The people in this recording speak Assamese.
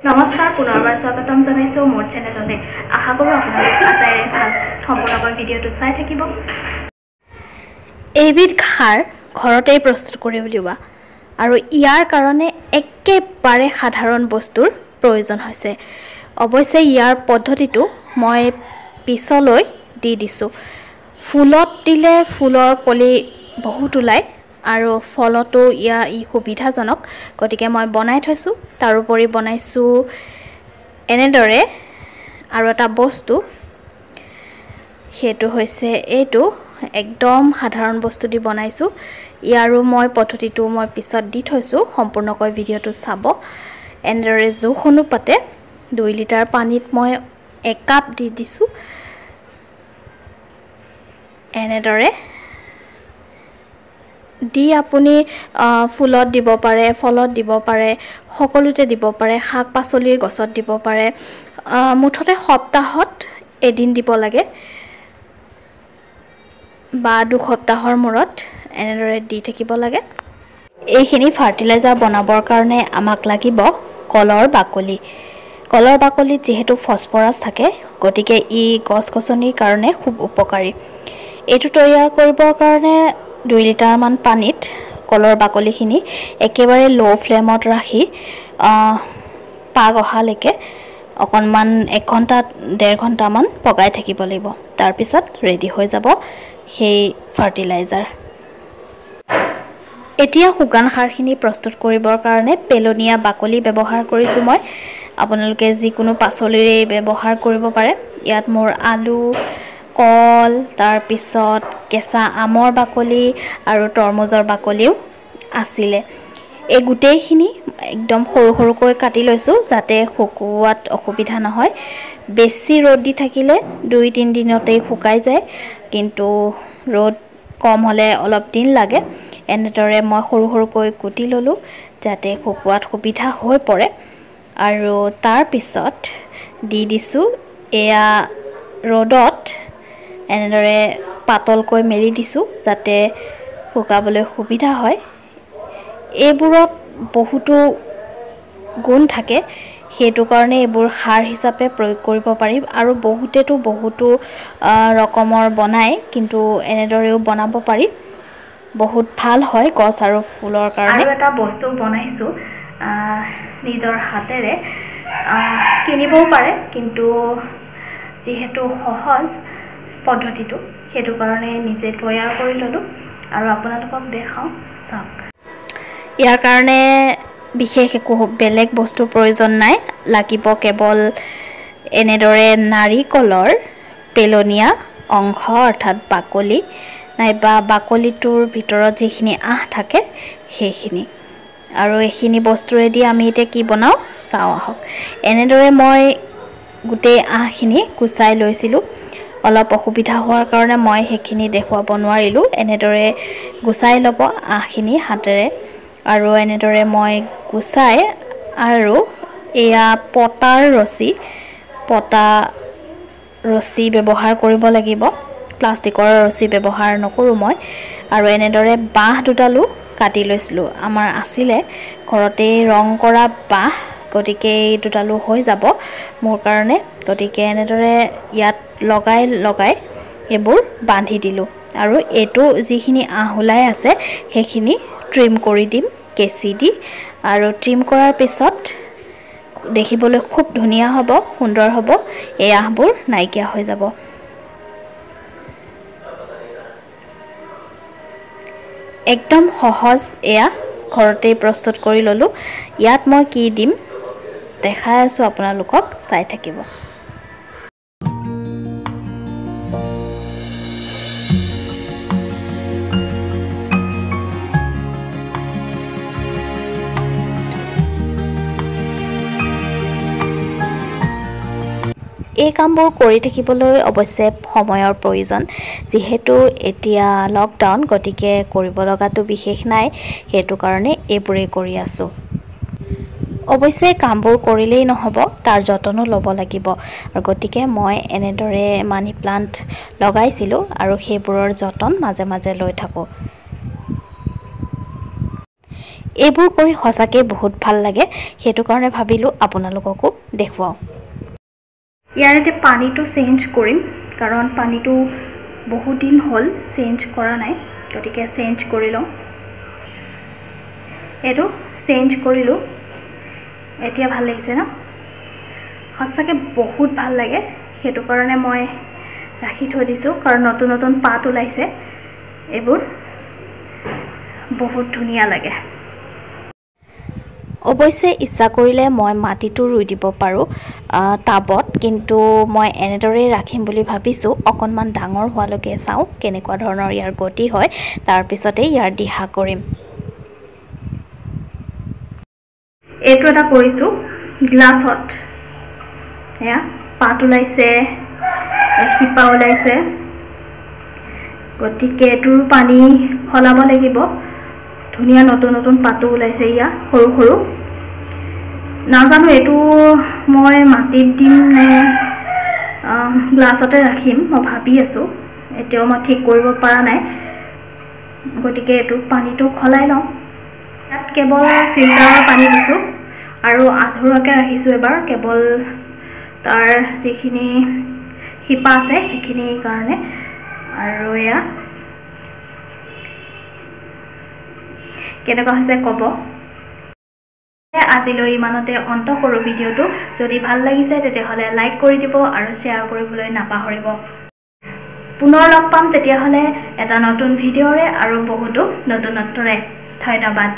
নমস্কাৰ পুনৰবাৰ স্বাগতম জনাইছো মোৰ চেনেললৈ আশা কৰো আপোনালোক আটাইৰে ভাল সম্পূৰ্ণকৈ ভিডিঅটো চাই থাকিব এইবিধ খাৰ ঘৰতেই প্ৰস্তুত কৰি উলিওৱা আৰু ইয়াৰ কাৰণে একেবাৰে সাধাৰণ বস্তুৰ প্ৰয়োজন হৈছে অৱশ্যে ইয়াৰ পদ্ধতিটো মই পিছলৈ দি দিছো ফুলত দিলে ফুলৰ কলি বহুত ওলাই আৰু ফলটো ই সুবিধাজনক গতিকে মই বনাই থৈছো তাৰ উপৰি বনাইছো এনেদৰে আৰু এটা বস্তু হেতু হৈছে এইটো একদম সাধাৰণ বস্তু দি বনাইছো ইয়াৰো মই পদ্ধতিটো মই পিছত দি থৈছো সম্পূৰ্ণকৈ ভিডিঅটো চাব এনেদৰে জোখ অনুপাতে 2 লিটাৰ পানীত মই 1 কাপ দি দিছো এনেদৰে দি আপুনি ফুলত দিব পাৰে ফলত দিব পাৰে সকলোতে দিব পাৰে শাক পাচলিৰ গছত দিব পাৰে মুঠতে সপ্তাহত এদিন দিব লাগে বা 2 সপ্তাহৰ মূৰত এনেদৰে দি থাকিব লাগে এইখিনি ফাৰ্টিলাইজাৰ বনাবৰ কাৰণে আমাক লাগিব কলৰ বাকলিত যেহেতু ফসফৰাছ থাকে গতিকে ই গছ-গছনিৰ কাৰণে খুব উপকাৰী এইটো তৈয়াৰ কৰিবৰ কাৰণে 2 লিটাৰ মান পানীত কলৰ বাকলিখিনি একেবাৰে লো ফ্লেমত ৰাখি পাগ অহালৈকে অকনমান 1 ঘণ্টা 1.5 ঘণ্টা মান পগাই থাকিব লাগিব তাৰ পিছত ৰেডি হৈ যাব সেই ফাৰ্টিলাইজাৰ এতিয়া শুকান খাৰখিনি প্ৰস্তুত কৰিবৰ কাৰণে পেলনীয়া বাকলি ব্যৱহাৰ কৰিছো মই আপোনালোকে যিকোনো পাচলিৰে ব্যৱহাৰ কৰিব পাৰে ইয়াত মোৰ আলু কল তাৰ পিছত কেঁচা আমৰ বাকলি আৰু তৰমুজৰ বাকলিও আছিল এই গুটেইখিনি একদম সৰু সৰুকৈ কাটি লৈছো যাতে শুকুৱাত অসুবিধা নহয় বেছি ৰ'দ দি থাকিলে 2-3 দিনতেই শুকাই যায় কিন্তু ৰ'দ কম হলে অলপ দিন লাগে এনেদৰে মই সৰু সৰুকৈ কুটি ললো যাতে শুকুৱাত সুবিধা হৈ পৰে আৰু তাৰ পিছত দি দিছো এয়া ৰ'দত এনেদৰে পাতলকৈ মেলি দিছো যাতে শুকাবলৈ সুবিধা হয় এইবোৰত বহুতো গুণ থাকে হেতু কাৰণে এইবোৰ খাৰ হিচাপে প্ৰয়োগ কৰিব পাৰি আৰু বহুতো ৰকমৰ বনাই কিন্তু এনেদৰেও বনাব পাৰি বহুত ভাল হয় গছ আৰু ফুলৰ কাৰণে আৰু এটা বস্তু বনাইছো নিজৰ হাতেৰে কিনিবও পাৰে কিন্তু যেহেতু সহজ পদ্ধতিটো হেতু কাৰণে নিজে তৈয়াৰ কৰি ললো আৰু আপোনালোকক দেখাও চাওক ইয়াৰ কাৰণে বিশেষ একো বেলেগ বস্তুৰ প্ৰয়োজন নাই লাগিব কেৱল এনেদৰে নাৰিকলৰ পেলনীয়া অংশ অৰ্থাৎ বাকলি নাইবা বাকলিটোৰ ভিতৰত যিখিনি আহ থাকে সেইখিনি আৰু এইখিনি বস্তুৰেদি আমি এতিয়া কি বনাও চাও আহক এনেদৰে মই গুটেই আহখিনি কুচাই লৈছিলো অলপ অসুবিধা হোৱাৰ কাৰণে মই সেইখিনি দেখুৱাব নোৱাৰিলো এনেদৰে গুচাই ল'ব আহখিনি হাতেৰে আৰু এনেদৰে মই গুচাই আৰু এয়া পটা ৰছী ব্যৱহাৰ কৰিব লাগিব প্লাষ্টিকৰ ৰছী ব্যৱহাৰ নকৰো মই আৰু এনেদৰে বাহ দুডালো কাটি লৈছিলো আমাৰ আছিলে ঘৰতে ৰং কৰা বাহ গতিকে এই দুডালো হৈ যাব মোৰ কাৰণে গতিকে এনেদৰে ইয়াত লগাই এবোৰ বান্ধি দিলো আৰু এটো যিখিনি আহ ওলাই আছে সেইখিনি ট্ৰিম কৰি দিম কেচি দি আৰু ট্ৰিম কৰাৰ পিছত দেখিবলৈ খুব ধুনীয়া হ'ব সুন্দৰ হ'ব এই আহবোৰ নাইকিয়া হৈ যাব একদম সহজ এয়া ঘৰতে প্ৰস্তুত কৰি ললো ইয়াত মই কি দিম দেখাই আছো আপোনালোকক চাই থাকিব এই কামবোৰ কৰি থাকিবলৈ অৱশ্যে সময়ৰ প্ৰয়োজন যেহেতু এতিয়া লকডাউন গতিকে কৰিব লগাটো বিশেষ নাই হেতু কাৰণে এইবোৰে কৰি আছো অৱশ্যে কামবোৰ কৰিলেই নহব তাৰ যত্নও ল'ব লাগিব আৰু গতিকে মই এনেদৰে মানি প্লান্ট লগাইছিলো আৰু সেইবোৰৰ যত্ন মাজে মাজে লৈ থাকো এইবোৰ কৰি সঁচাকে বহুত ভাল লাগে সেইটো কাৰণে ভাবিলো আপোনালোককো দেখুৱাও ইয়াৰ এতিয়া পানীটো চেঞ্জ কৰিম কাৰণ পানীটো বহুত দিন হ'ল চেঞ্জ কৰা নাই গতিকে চেঞ্জ কৰি লওঁ এটো চেঞ্জ কৰিলো এতিয়া ভাল লাগিছে না সঁচাকে বহুত ভাল লাগে সেইটো কাৰণে মই ৰাখি থৈ দিছো কাৰণ নতুন নতুন পাত ওলাইছে এইবোৰ বহুত ধুনিয়া লাগে অৱশ্যে ইচ্ছা কৰিলে মই মাটিটো ৰুই দিব পাৰো টাবত কিন্তু মই এনেদৰে ৰাখিম বুলি ভাবিছো অকনমান ডাঙৰ হোৱালৈকে চাও কেনেকুৱা ধৰণৰ ইয়াৰ গতি হয় তাৰ পিছতে ইয়াৰ দিহা কৰিম এটো এটা কৰিছো গ্লাছত এয়া পাত ওলাইছে শিপা ওলাইছে গতিকে এটোৰ পানী খলাব লাগিব ধুনিয়া নতুন নতুন পাতো ওলাইছে ইয়া সৰু সৰু নাজানো এটো মই মাটিত দিম নে গ্লাছতে ৰাখিম মই ভাবি আছো এতিয়াও মই ঠিক কৰিব পৰা নাই গতিকে এটো পানীটো খলাই লওঁ ইয়াত কেৱল ফিল্টাৰৰ পানী দিছো আৰু আধৰুৱাকে ৰাখিছো এবাৰ কেৱল তাৰ যিখিনি শিপা আছে সেইখিনি কাৰণে আৰু এয়া কেনেকুৱা হৈছে ক'ব আজিলৈ ইমানতে অন্ত কৰো ভিডিওটো যদি ভাল লাগিছে তেতিয়াহলে লাইক কৰি দিব আৰু শেয়াৰ কৰিবলৈ নাপাহৰিব পুনৰ লগ পাম তেতিয়াহলে এটা নতুন ভিডিওৰে আৰু বহুতো নতুনত্বৰে ধন্যবাদ